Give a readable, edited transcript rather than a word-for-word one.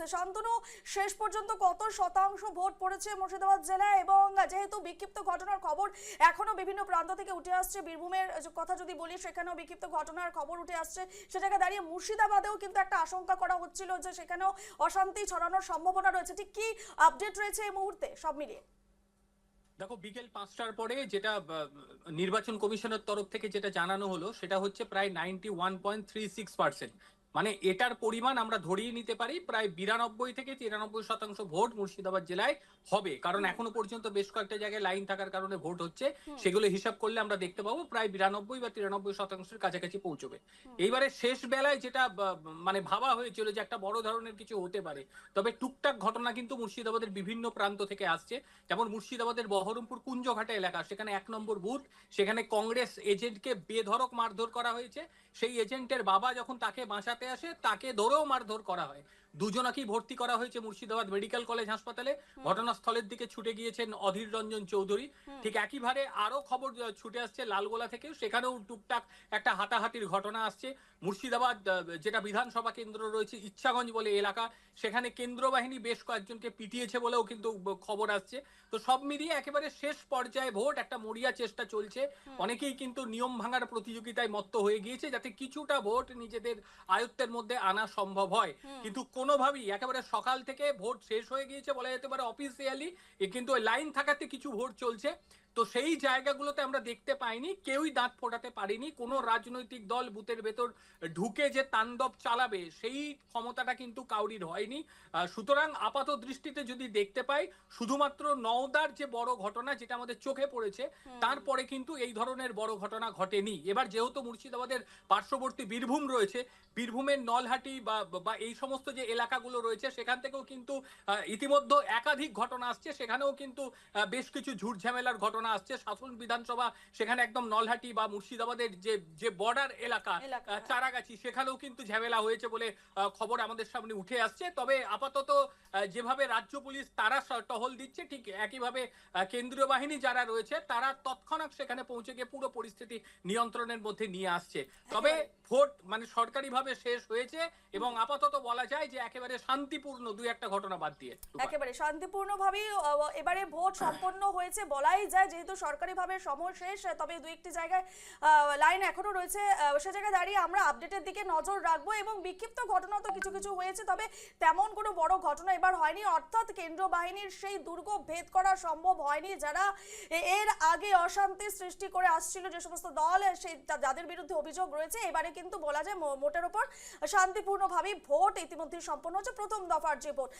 শান্তনু, শেষ পর্যন্ত কত শতাংশ ভোট পড়েছে মুর্শিদাবাদ জেলায়? এবং যেহেতু বিক্ষিপ্ত ঘটনার খবর এখনো বিভিন্ন প্রান্ত থেকে উঠে আসছে, বীরভূমের কথা যদি বলি সেখানেও বিক্ষিপ্ত ঘটনার খবর উঠে আসছে, সে জায়গায় দাঁড়িয়ে মুর্শিদাবাদেও কিন্তু একটা আশঙ্কা করা হচ্ছিল যে সেখানেও অশান্তি ছড়ানোর সম্ভাবনা রয়েছে। ঠিক কি আপডেট রয়েছে এই মুহূর্তে সব মিলিয়ে? দেখো, বিকেল 5টার পরে যেটা নির্বাচন কমিশনের তরফ থেকে যেটা জানানো হলো সেটা হচ্ছে প্রায় 91.36%। মানে এটার পরিমাণ আমরা ধরিয়ে নিতে পারি প্রায় 92 থেকে 93% ভোট মুর্শিদাবাদ জেলায় হবে, কারণ এখনো পর্যন্ত বেশ কয়েকটা জায়গায় লাইন থাকার কারণে ভোট হচ্ছে। সেগুলো হিসাব করলে আমরা দেখতে পাবো প্রায় 92 বা 93% কাছাকাছি পৌঁছবে। এইবারে শেষ বেলায় যেটা মানে ভাবা হয়েছিল যে একটা বড় ধরনের কিছু হতে পারে, তবে টুকটাক ঘটনা কিন্তু মুর্শিদাবাদের বিভিন্ন প্রান্ত থেকে আসছে। যেমন মুর্শিদাবাদের বহরমপুর কুঞ্জঘাটা এলাকা, সেখানে 1 নম্বর বুথ, সেখানে কংগ্রেস এজেন্টকে বেধড়ক মারধর করা হয়েছে। সেই এজেন্টের বাবা যখন তাকে বাঁচাতে আসে তাকে ধরেও মারধর করা হয়। দুজনাকেই ভর্তি করা হয়েছে মুর্শিদাবাদ মেডিকেল কলেজ হাসপাতালে। ঘটনাস্থলের দিকে ছুটে গিয়েছেন অধীর রঞ্জন চৌধুরী। ঠিক একইভাবে আরো খবর ছুটে আসছে লালগোলা থেকেও, সেখানেও টুকটাক একটা হাতাহাতির ঘটনা আসছে। মুর্শিদাবাদ যেটা বিধানসভা কেন্দ্র রয়েছে ইচ্ছাগঞ্জ বলে এলাকা, সেখানে কেন্দ্র বাহিনী বেশ কয়েকজনকে পিটিয়েছে বলেও কিন্তু খবর আসছে। তো সব মিলিয়ে একেবারে শেষ পর্যায়ে ভোট, একটা মরিয়া চেষ্টা চলছে। অনেকেই কিন্তু নিয়ম ভাঙার প্রতিযোগিতায় মত্ত হয়ে গিয়েছে যাতে কিছুটা ভোট নিজেদের আয়ত্তের মধ্যে আনা সম্ভব হয়। কিন্তু কোনোভাবেই একেবারে সকাল থেকে ভোট শেষ হয়ে গিয়েছে বলা যেতে পারে অফিসিয়ালি, কিন্তু লাইন থাকাতে কিছু ভোট চলছে। তো সেই জায়গাগুলোতে আমরা দেখতে পাইনি, কেউই দাঁত ফোটাতে পারিনি। কোনো রাজনৈতিক দল বুথের ভেতর ঢুকে যে তাণ্ডব চালাবে সেই ক্ষমতাটা কিন্তু কাউরির হয়নি। সুতরাং আপাত দৃষ্টিতে যদি দেখতে পাই, শুধুমাত্র নওদার যে বড় ঘটনা যেটা আমাদের চোখে পড়েছে, তারপরে কিন্তু এই ধরনের বড় ঘটনা ঘটেনি। এবার যেহেতু মুর্শিদাবাদের পার্শ্ববর্তী বীরভূম রয়েছে, বীরভূমের নলহাটি বা এই সমস্ত যে এলাকাগুলো রয়েছে সেখান থেকেও কিন্তু ইতিমধ্যে একাধিক ঘটনা আসছে। সেখানেও কিন্তু বেশ কিছু ঝুট ঝামেলার ঘটনা আসছে। শাসন বিধানসভা, সেখানে একদম নলহাটি বা মুর্শিদাবাদের যে যে বর্ডার এলাকা চারাগাছি, সেখানেও কিন্তু ঝামেলা হয়েছে বলে খবর আমাদের সামনে উঠে আসছে। তবে আপাতত যেভাবে রাজ্য পুলিশ তারা টহল দিচ্ছে, ঠিক একইভাবে কেন্দ্রীয় বাহিনী যারা রয়েছে তারা তৎক্ষণাৎ সেখানে পৌঁছে গিয়ে পুরো পরিস্থিতি নিয়ন্ত্রণের মধ্যে নিয়ে আসছে। তবে ভোট মানে সরকারিভাবে শেষ হয়েছে এবং আপাতত বলা যায় যে একেবারে শান্তিপূর্ণ, দুই একটা ঘটনা বাদ দিয়ে একেবারে শান্তিপূর্ণভাবেই এবারে ভোট সম্পন্ন হয়েছে বলাই যায়, যেহেতু সরকারিভাবে সময় শেষ। তবে দুই একটি জায়গায় লাইন এখনো রয়েছে, সে জায়গায় দাঁড়িয়ে আমরা আপডেটের দিকে নজর রাখবো। এবং বিক্ষিপ্ত ঘটনা তো কিছু কিছু হয়েছে, তবে তেমন কোনো বড় ঘটনা এবার হয়নি। অর্থাৎ কেন্দ্র বাহিনীর সেই দুর্গ ভেদ করা সম্ভব হয়নি, যারা এর আগে অশান্তি সৃষ্টি করে আসছিল, যে সমস্ত দল সেই যাদের বিরুদ্ধে অভিযোগ রয়েছে। এবারে কিন্তু বলা যায় মোটের ওপর শান্তিপূর্ণভাবেই ভোট ইতিমধ্যে সম্পন্ন হচ্ছে, প্রথম দফার যে ভোট।